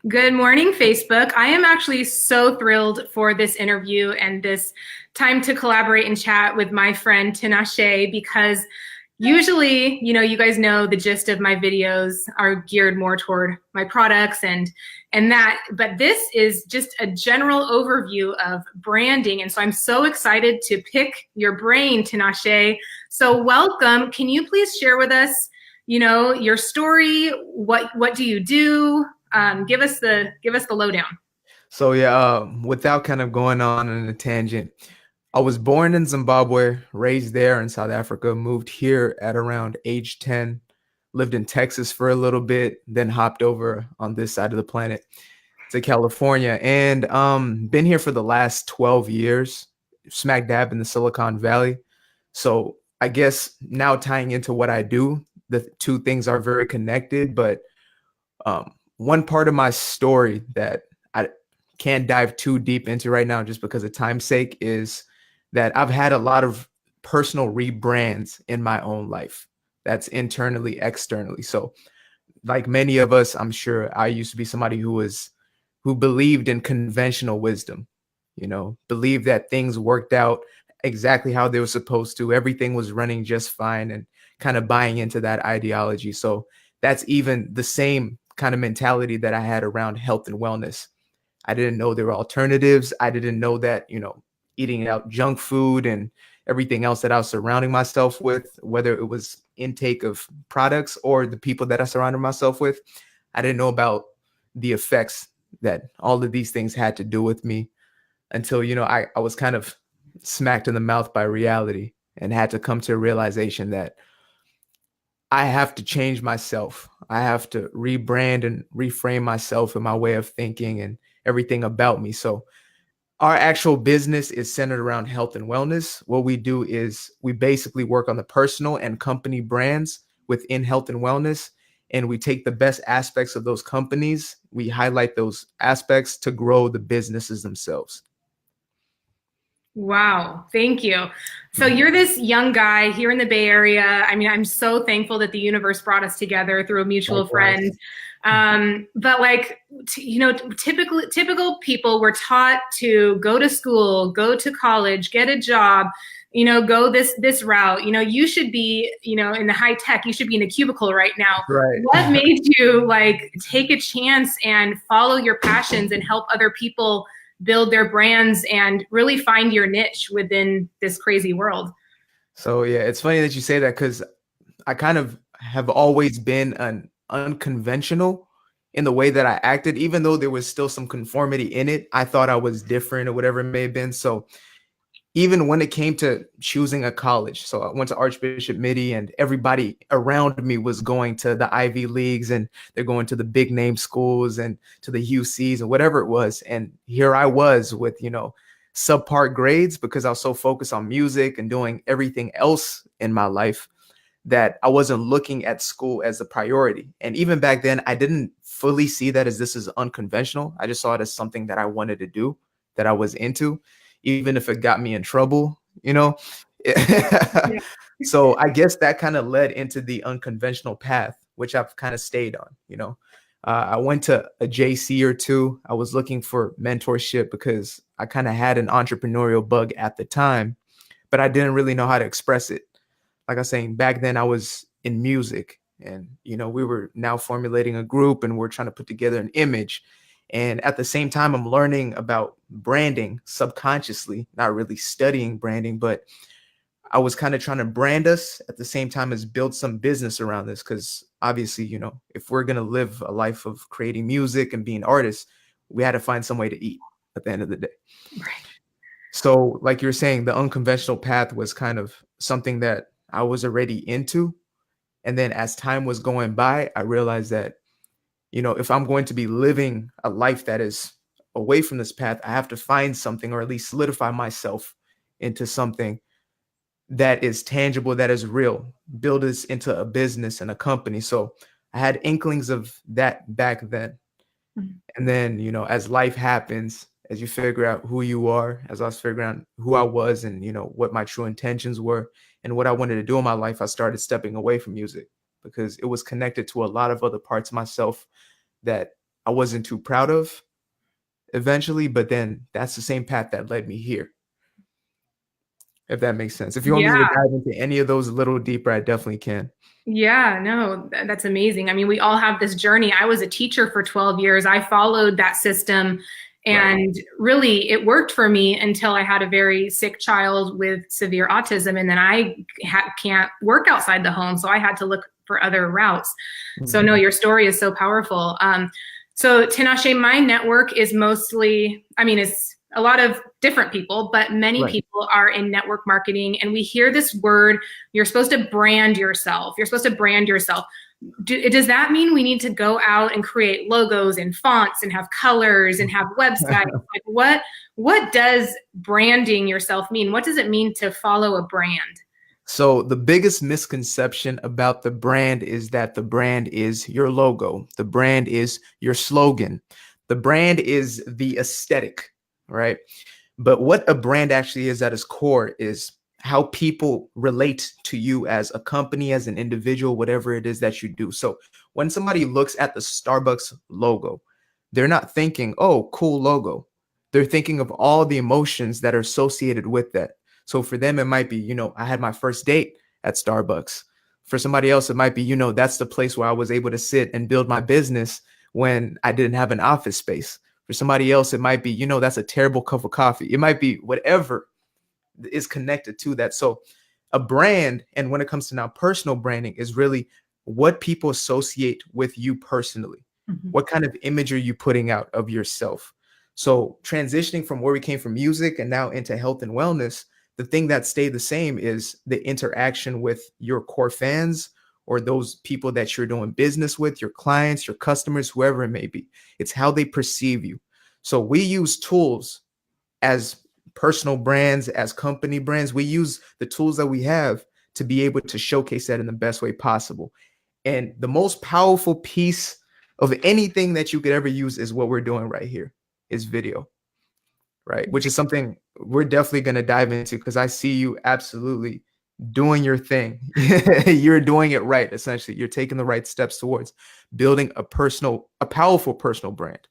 Good morning, Facebook. I am actually so thrilled for this interview and this time to collaborate and chat with my friend Tinashe because usually, you guys know the gist of my videos are geared more toward my products and that, but this is just a general overview of branding. And so I'm so excited to pick your brain, Tinashe. So welcome. Can you please share with us, your story? What do you do? Give us the lowdown. So yeah, without kind of going on a tangent, I was born in Zimbabwe, raised there in South Africa, moved here at around age 10, lived in Texas for a little bit, then hopped over on this side of the planet to California, and been here for the last 12 years, smack dab in the Silicon Valley. So I guess now tying into what I do, the two things are very connected, but one part of my story that I can't dive too deep into right now just because of time's sake is that I've had a lot of personal rebrands in my own life. That's internally, externally. So like many of us, I'm sure I used to be somebody who believed in conventional wisdom, believed that things worked out exactly how they were supposed to. Everything was running just fine and kind of buying into that ideology. So that's even the same kind of mentality that I had around health and wellness. I didn't know there were alternatives. I didn't know that, eating out junk food and everything else that I was surrounding myself with, whether it was intake of products or the people that I surrounded myself with, I didn't know about the effects that all of these things had to do with me until, I was kind of smacked in the mouth by reality and had to come to a realization that I have to change myself. I have to rebrand and reframe myself and my way of thinking and everything about me. So our actual business is centered around health and wellness. What we do is we basically work on the personal and company brands within health and wellness. And we take the best aspects of those companies, we highlight those aspects to grow the businesses themselves. Wow, thank you. So you're this young guy here in the Bay Area. I mean, I'm so thankful that the universe brought us together through a mutual Likewise. friend. But like, typical people were taught to go to school, go to college, get a job, go this route. You should be, in the high tech. You should be in a cubicle right now. Right. What made you like take a chance and follow your passions and help other people build their brands and really find your niche within this crazy world? So yeah, it's funny that you say that because I kind of have always been an unconventional in the way that I acted, even though there was still some conformity in it. I thought I was different or whatever it may have been. So even when it came to choosing a college, so I went to Archbishop Midi and everybody around me was going to the Ivy Leagues and they're going to the big name schools and to the UCs and whatever it was. And here I was with, subpar grades because I was so focused on music and doing everything else in my life that I wasn't looking at school as a priority. And even back then, I didn't fully see that as this is unconventional. I just saw it as something that I wanted to do, that I was into, even if it got me in trouble. Yeah. So I guess that kind of led into the unconventional path, which I've kind of stayed on. I went to a JC or two. I was looking for mentorship because I kind of had an entrepreneurial bug at the time, but I didn't really know how to express it. Like I was saying, back then I was in music and, we were now formulating a group and we're trying to put together an image. And at the same time, I'm learning about branding subconsciously, not really studying branding, but I was kind of trying to brand us at the same time as build some business around this. Cause obviously, if we're going to live a life of creating music and being artists, we had to find some way to eat at the end of the day. Right. So like you're saying, the unconventional path was kind of something that I was already into. And then as time was going by, I realized that, if I'm going to be living a life that is away from this path, I have to find something or at least solidify myself into something that is tangible, that is real, build this into a business and a company. So I had inklings of that back then. Mhm. And then, as life happens, as you figure out who you are, as I was figuring out who I was and, what my true intentions were and what I wanted to do in my life, I started stepping away from music because it was connected to a lot of other parts of myself that I wasn't too proud of eventually, but then that's the same path that led me here. If that makes sense. If you want me to Yeah. dive into any of those a little deeper, I definitely can. Yeah, no, that's amazing. I mean, we all have this journey. I was a teacher for 12 years. I followed that system, Right. and really it worked for me until I had a very sick child with severe autism. And then I can't work outside the home. So I had to look for other routes. So no, Mhm. your story is so powerful. So Tinashe, my network is mostly, I mean, it's a lot of different people, but many Right. people are in network marketing. And we hear this word, you're supposed to brand yourself. You're supposed to brand yourself. Does that mean we need to go out and create logos and fonts and have colors and have websites? Like what does branding yourself mean? What does it mean to follow a brand? So the biggest misconception about the brand is that the brand is your logo. The brand is your slogan. The brand is the aesthetic, right? But what a brand actually is at its core is how people relate to you as a company, as an individual, whatever it is that you do. So when somebody looks at the Starbucks logo, they're not thinking, oh, cool logo. They're thinking of all the emotions that are associated with that. So for them, it might be, I had my first date at Starbucks. For somebody else, it might be, that's the place where I was able to sit and build my business when I didn't have an office space. For somebody else, it might be, that's a terrible cup of coffee. It might be whatever is connected to that. So a brand, and when it comes to now personal branding, is really what people associate with you personally. Mhm. What kind of image are you putting out of yourself? So transitioning from where we came from music and now into health and wellness, the thing that stayed the same is the interaction with your core fans or those people that you're doing business with, your clients, your customers, whoever it may be. It's how they perceive you. So we use tools as personal brands, as company brands. We use the tools that we have to be able to showcase that in the best way possible. And the most powerful piece of anything that you could ever use is what we're doing right here, is video, right? Which is something we're definitely going to dive into because I see you absolutely doing your thing. You're doing it right. Essentially, you're taking the right steps towards building a powerful personal brand.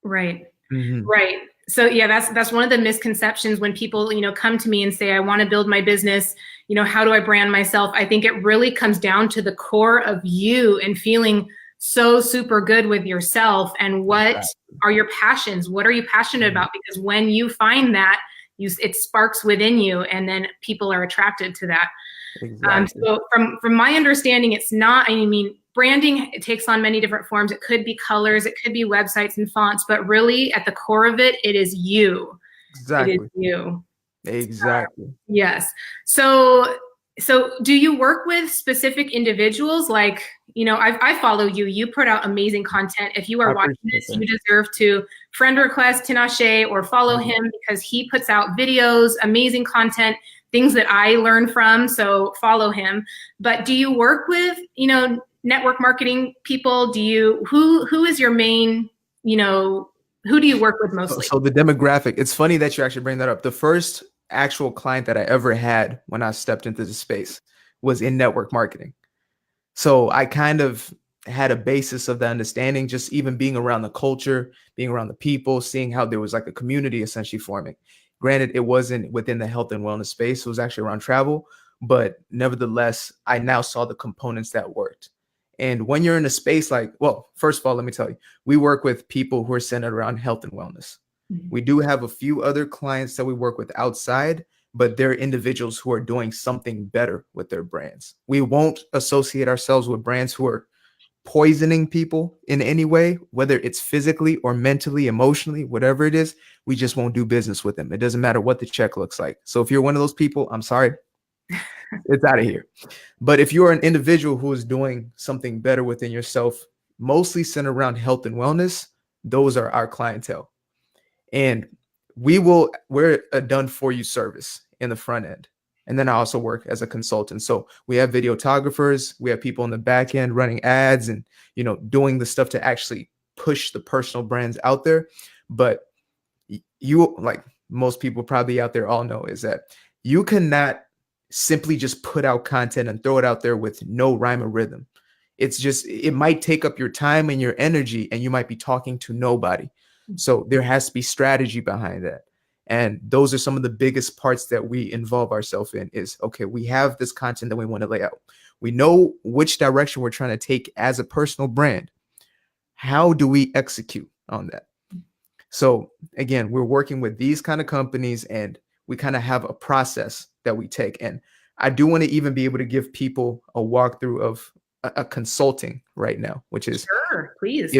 Right. Mhm. Right. So yeah, that's one of the misconceptions when people, come to me and say, I want to build my business, how do I brand myself? I think it really comes down to the core of you and feeling so super good with yourself and what are your passions? What are you passionate about? Because when you find that, it sparks within you and then people are attracted to that. Exactly. So from my understanding, it's not, I mean, branding, it takes on many different forms. It could be colors, it could be websites and fonts, but really at the core of it, it is you. It is Exactly. you. Exactly. Yes. So do you work with specific individuals? Like, I follow you. You put out amazing content. If you I are watching appreciate this, that. you deserve to friend request Tinashe or follow Mhm. him because he puts out videos, amazing content, things that I learn from. So follow him. But do you work with, network marketing people? Who is your main, who do you work with So, mostly? so the demographic, it's funny that you actually bring that up. The first actual client that I ever had when I stepped into the space was in network marketing. So I kind of had a basis of the understanding, just even being around the culture, being around the people, seeing how there was like a community essentially forming. Granted, it wasn't within the health and wellness space, it was actually around travel, but nevertheless, I now saw the components that worked. And when you're in a space like, well, first of all, let me tell you, we work with people who are centered around health and wellness. Mhm. We do have a few other clients that we work with outside, but they're individuals who are doing something better with their brands. We won't associate ourselves with brands who are poisoning people in any way, whether it's physically or mentally, emotionally, whatever it is. We just won't do business with them. It doesn't matter what the check looks like. So if you're one of those people, I'm sorry, it's out of here. But if you're an individual who is doing something better within yourself, mostly centered around health and wellness, those are our clientele. And we're a done for you service in the front end. And then I also work as a consultant. So we have videographers, we have people in the back end running ads and, doing the stuff to actually push the personal brands out there. But you, like most people probably out there all know, is that you cannot simply just put out content and throw it out there with no rhyme or rhythm. It's just, it might take up your time and your energy, and you might be talking to nobody. So there has to be strategy behind that. And those are some of the biggest parts that we involve ourselves in is, okay, we have this content that we want to lay out. We know which direction we're trying to take as a personal brand. How do we execute on that? So again, we're working with these kind of companies, and we kind of have a process that we take. And I do want to even be able to give people a walkthrough of a consulting right now, which is, sure, please.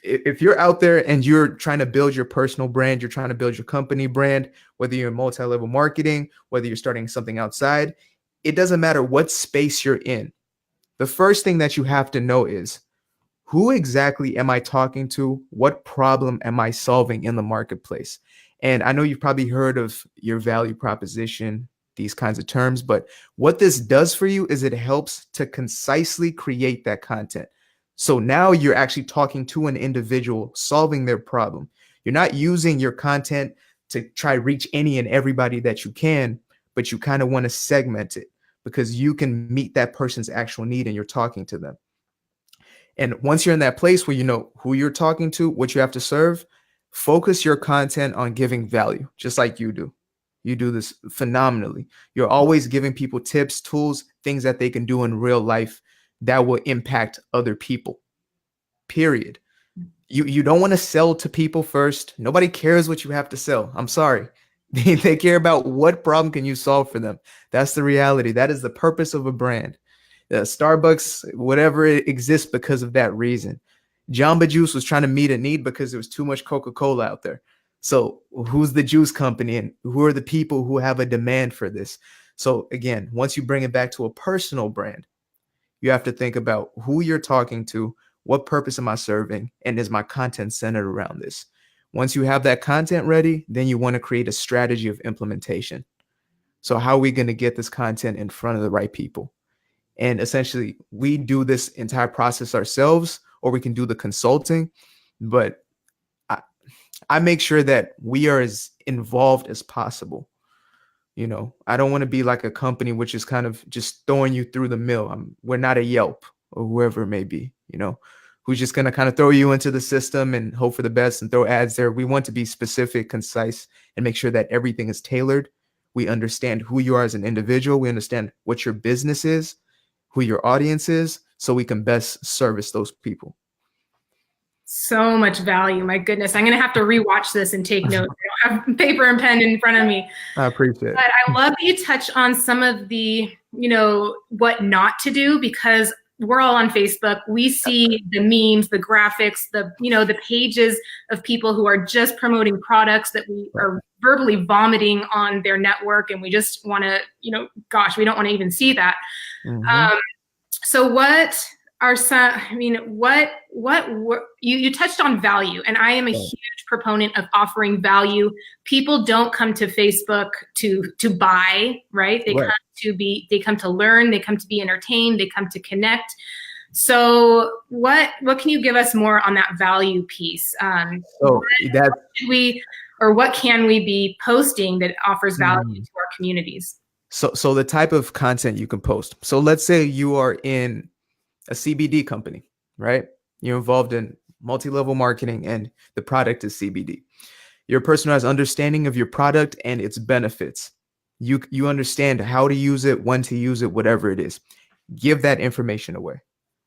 If you're out there and you're trying to build your personal brand, you're trying to build your company brand, whether you're in multi-level marketing, whether you're starting something outside, it doesn't matter what space you're in. The first thing that you have to know is, who exactly am I talking to? What problem am I solving in the marketplace? And I know you've probably heard of your value proposition, these kinds of terms, but what this does for you is it helps to concisely create that content. So now you're actually talking to an individual, solving their problem. You're not using your content to try reach any and everybody that you can, but you kind of want to segment it because you can meet that person's actual need and you're talking to them. And once you're in that place where you know who you're talking to, what you have to serve, focus your content on giving value, just like you do. You do this phenomenally. You're always giving people tips, tools, things that they can do in real life that will impact other people, period. You don't want to sell to people first. Nobody cares what you have to sell. I'm sorry. They care about what problem can you solve for them. That's the reality. That is the purpose of a brand. Starbucks, whatever, it exists because of that reason. Jamba Juice was trying to meet a need because there was too much Coca-Cola out there. So who's the juice company and who are the people who have a demand for this? So again, once you bring it back to a personal brand, you have to think about who you're talking to, what purpose am I serving, and is my content centered around this? Once you have that content ready, then you want to create a strategy of implementation. So how are we going to get this content in front of the right people? And essentially, we do this entire process ourselves, or we can do the consulting, but I make sure that we are as involved as possible. You know, I don't want to be like a company which is kind of just throwing you through the mill. We're not a Yelp or whoever it may be, you know, who's just going to kind of throw you into the system and hope for the best and throw ads there. We want to be specific, concise, and make sure that everything is tailored. We understand who you are as an individual. We understand what your business is, who your audience is, so we can best service those people. So much value. My goodness. I'm going to have to rewatch this and take notes. I don't have paper and pen in front of me. I appreciate it. But I love that you touch on some of the, you know, what not to do, because we're all on Facebook. We see the memes, the graphics, the, you know, the pages of people who are just promoting products that we are verbally vomiting on their network. And we just want to, you know, gosh, we don't want to even see that. Mm-hmm. So what are some, I mean, what you touched on value, and I am a huge proponent of offering value. People don't come to Facebook to buy, right? They come to learn, they come to be entertained, they come to connect. So what can you give us more on that value piece? What can we be posting that offers value to our communities? So the type of content you can post. So let's say you are in a CBD company, right? You're involved in multi-level marketing and the product is CBD. You're a person who has understanding of your product and its benefits. You understand how to use it, when to use it, whatever it is. Give that information away.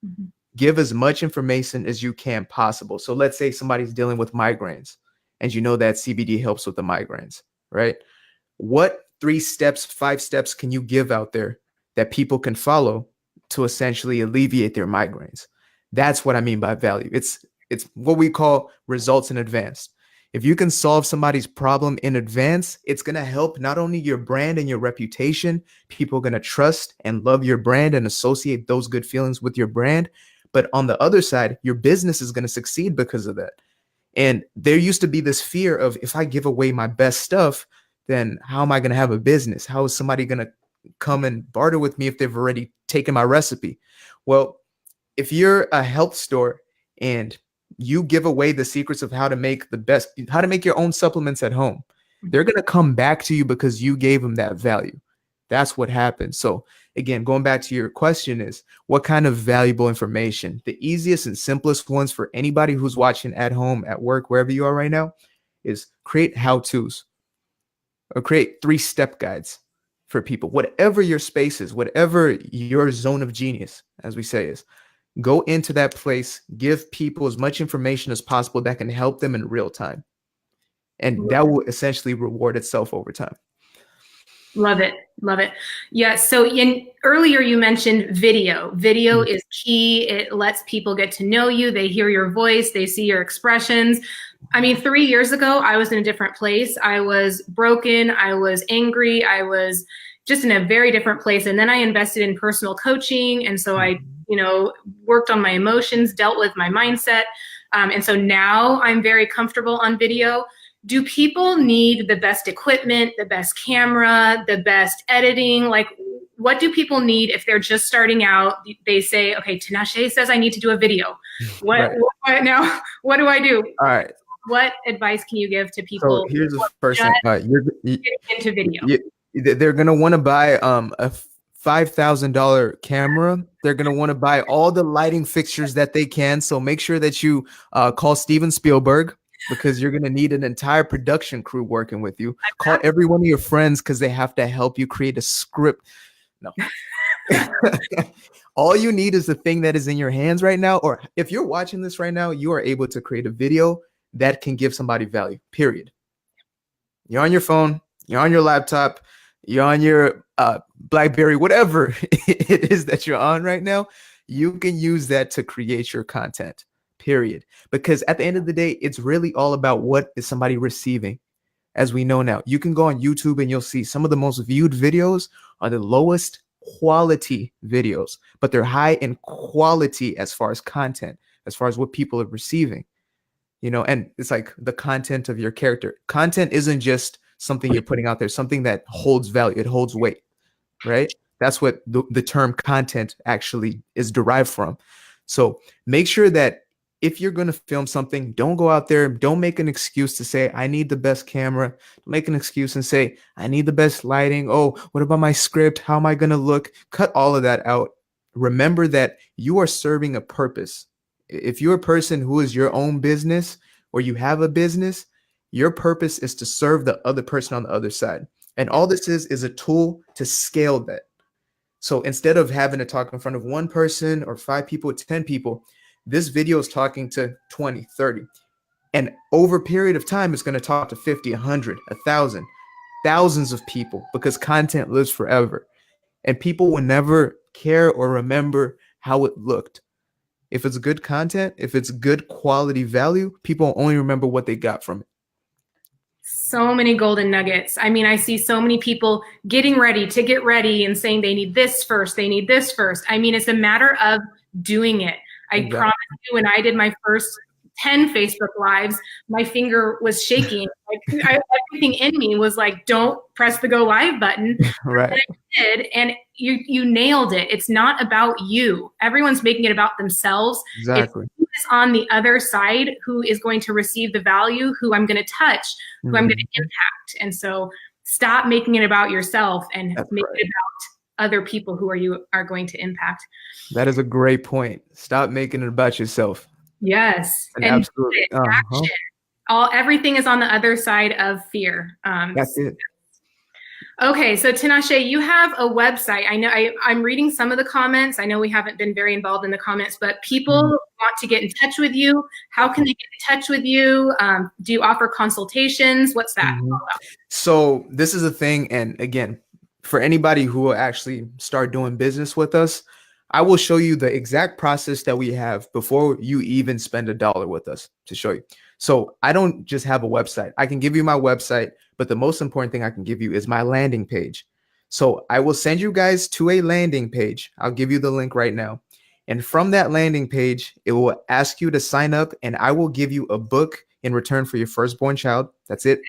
Mm-hmm. Give as much information as you can possible. So let's say somebody's dealing with migraines and you know that CBD helps with the migraines, right? What 3 steps, 5 steps can you give out there that people can follow to essentially alleviate their migraines? That's what I mean by value. It's what we call results in advance. If you can solve somebody's problem in advance, it's going to help not only your brand and your reputation. People are going to trust and love your brand and associate those good feelings with your brand. But on the other side, your business is going to succeed because of that. And there used to be this fear of, if I give away my best stuff, then how am I going to have a business? How is somebody going to come and barter with me if they've already taken my recipe? Well, if you're a health store and you give away the secrets of how to make your own supplements at home, they're going to come back to you because you gave them that value. That's what happens. So again, going back to your question is what kind of valuable information? The easiest and simplest ones for anybody who's watching at home, at work, wherever you are right now, is create how-tos or create 3-step guides for people. Whatever your space is, whatever your zone of genius, as we say, is, go into that place, give people as much information as possible that can help them in real time. And that will essentially reward itself over time. Love it. Love it. Yeah. So earlier you mentioned video. Video is key. It lets people get to know you. They hear your voice. They see your expressions. I mean, 3 years ago, I was in a different place. I was broken. I was angry. I was just in a very different place. And then I invested in personal coaching. And so I, worked on my emotions, dealt with my mindset. And so now I'm very comfortable on video. Do people need the best equipment, the best camera, the best editing? Like, what do people need if they're just starting out? They say, okay, Tinashe says I need to do a video. What now? What do I do? All right. What advice can you give to people? So here's the first thing. Getting into video. They're gonna want to buy a $5,000 camera. They're gonna want to buy all the lighting fixtures that they can. So make sure that you call Steven Spielberg, because you're going to need an entire production crew working with you. Call every one of your friends because they have to help you create a script. No. All you need is the thing that is in your hands right now. Or if you're watching this right now, you are able to create a video that can give somebody value, period. You're on your phone, you're on your laptop, you're on your BlackBerry, whatever it is that you're on right now, you can use that to create your content. Period. Because at the end of the day, it's really all about what is somebody receiving. As we know now, you can go on YouTube and you'll see some of the most viewed videos are the lowest quality videos, but they're high in quality as far as content, as far as what people are receiving, and it's like the content of your character. Content isn't just something you're putting out there, something that holds value. It holds weight, right? That's what the term content actually is derived from. So make sure that if you're going to film something, don't go out there. Don't make an excuse to say, I need the best camera. Make an excuse and say, I need the best lighting. Oh, what about my script? How am I going to look? Cut all of that out. Remember that you are serving a purpose. If you're a person who is your own business or you have a business, your purpose is to serve the other person on the other side. And all this is a tool to scale that. So instead of having to talk in front of one person or 5 people, 10 people, this video is talking to 20, 30. And over a period of time, it's going to talk to 50, 100, 1,000, thousands of people, because content lives forever. And people will never care or remember how it looked. If it's good content, if it's good quality value, people only remember what they got from it. So many golden nuggets. I mean, I see so many people getting ready to get ready and saying they need this first, they need this first. I mean, it's a matter of doing it. I promise you, when I did my first 10 Facebook Lives, my finger was shaking. Everything in me was like, don't press the go live button. Right. And I did, and you nailed it. It's not about you. Everyone's making it about themselves. Exactly. It's who is on the other side, who is going to receive the value, who I'm going to touch, who I'm going to impact. And so stop making it about yourself and make it about other people who you are going to impact. That is a great point. Stop making it about yourself. Yes. And absolutely. Action. Everything is on the other side of fear. That's it. Okay, so Tinashe, you have a website. I know I'm reading some of the comments. I know we haven't been very involved in the comments, but people want to get in touch with you. How can they get in touch with you? Do you offer consultations? What's that all about? So this is a thing. And again, for anybody who will actually start doing business with us, I will show you the exact process that we have before you even spend $1 with us to show you. So I don't just have a website. I can give you my website, but the most important thing I can give you is my landing page. So I will send you guys to a landing page. I'll give you the link right now. And from that landing page, it will ask you to sign up, and I will give you a book in return for your firstborn child. That's it.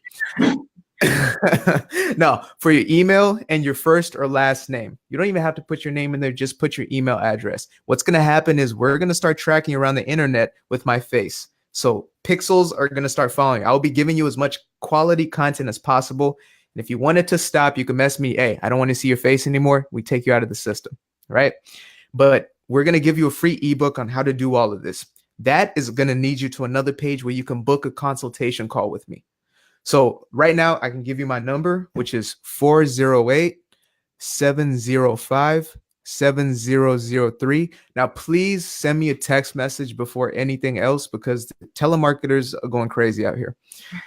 No, for your email and your first or last name. You don't even have to put your name in there. Just put your email address. What's going to happen is we're going to start tracking around the internet with my face. So pixels are going to start following. I'll be giving you as much quality content as possible. And if you want it to stop, you can mess me. Hey, I don't want to see your face anymore. We take you out of the system, right? But we're going to give you a free ebook on how to do all of this. That is going to lead you to another page where you can book a consultation call with me. So right now I can give you my number, which is 408-705-7003. Now, please send me a text message before anything else, because the telemarketers are going crazy out here.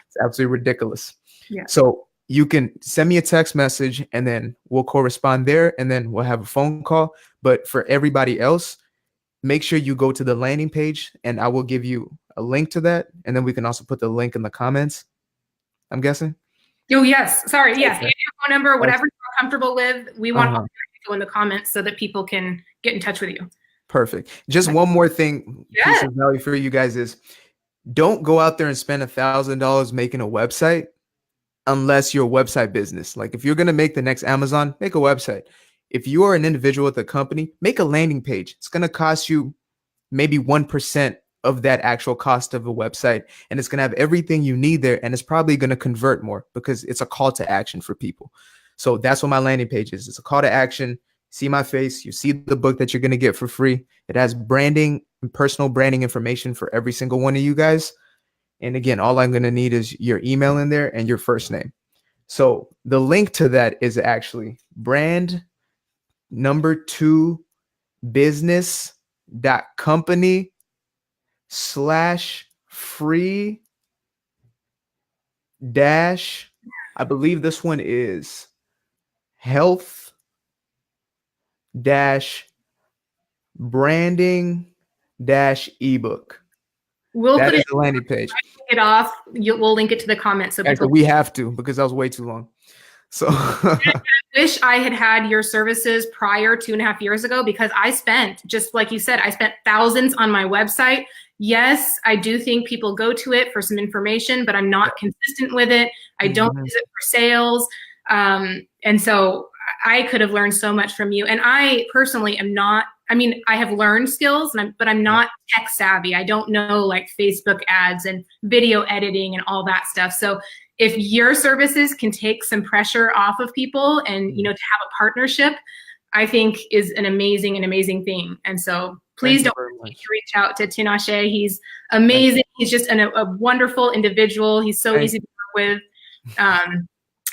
It's absolutely ridiculous. Yeah. So you can send me a text message and then we'll correspond there, and then we'll have a phone call. But for everybody else, make sure you go to the landing page and I will give you a link to that. And then we can also put the link in the comments, I'm guessing. Oh, yes. Sorry. Yes. Okay. Your phone number, whatever you're comfortable with. We want all to go in the comments so that people can get in touch with you. Perfect. Just one more thing, piece of value for you guys is, don't go out there and spend $1,000 making a website unless you're a website business. Like, if you're going to make the next Amazon, make a website. If you are an individual with a company, make a landing page. It's going to cost you maybe 1% of that actual cost of a website, and it's going to have everything you need there, and it's probably going to convert more because it's a call to action for people. So that's what my landing page is. It's a call to action. See my face, you see the book that you're going to get for free. It has branding and personal branding information for every single one of you guys. And again, all I'm going to need is your email in there and your first name. So the link to that is actually brand2business.company/free dash, I believe this one is health dash branding dash ebook. We'll that put is it the landing page. it off. We'll link it to the comments. So Actually, we have to, because that was way too long. So I wish I had had your services prior 2.5 years ago, because I spent, just like you said, I spent thousands on my website. Yes, I do think people go to it for some information, but I'm not consistent with it. I don't use it for sales. And so I could have learned so much from you. And I personally am not, I mean, I have learned skills, but I'm not tech savvy. I don't know like Facebook ads and video editing and all that stuff. So if your services can take some pressure off of people and, you know, to have a partnership, I think is an amazing thing. And so please don't hesitate to reach out to Tinashe. He's amazing. He's just a wonderful individual. He's so easy to work with.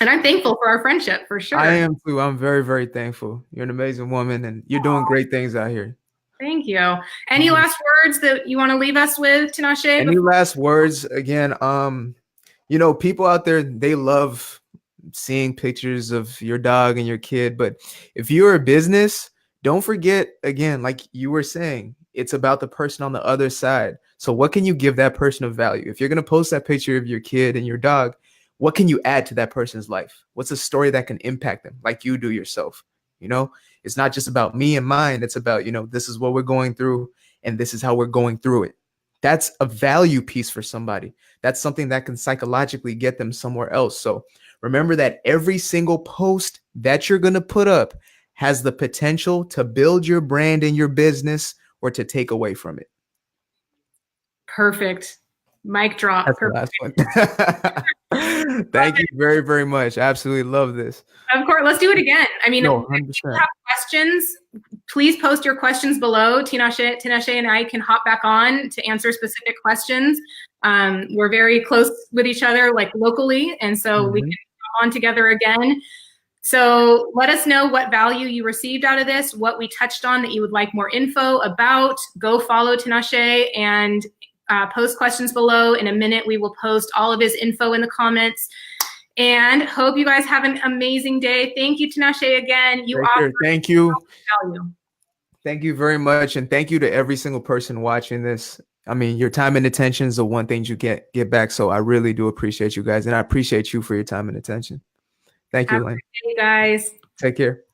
And I'm thankful for our friendship, for sure. I am too. I'm very thankful. You're an amazing woman, and you're doing great things out here. Thank you. Any last words that you want to leave us with, Tinashe? Any last words? Again, you know, people out there, they love seeing pictures of your dog and your kid. But if you're a business, don't forget, again, like you were saying, it's about the person on the other side. So what can you give that person of value? If you're going to post that picture of your kid and your dog, what can you add to that person's life? What's a story that can impact them like you do yourself? You know, it's not just about me and mine. It's about, you know, this is what we're going through and this is how we're going through it. That's a value piece for somebody. That's something that can psychologically get them somewhere else. So remember that every single post that you're going to put up has the potential to build your brand and your business or to take away from it. Perfect. Mic drop. That's the last one. Thank you very much. I absolutely love this. Of course. Let's do it again. I mean, No, if you have questions, please post your questions below. Tinashe and I can hop back on to answer specific questions. We're very close with each other, like locally. And so we can come on together again. So let us know what value you received out of this, what we touched on that you would like more info about. Go follow Tinashe and post questions below. In a minute, we will post all of his info in the comments. And hope you guys have an amazing day. Thank you, Tinashe, again. You offer Thank you. value. Thank you very much. And thank you to every single person watching this. I mean, your time and attention is the one thing you get back. So I really do appreciate you guys. And I appreciate you for your time and attention. Thank you, Elaine. Have a good day, guys. Take care.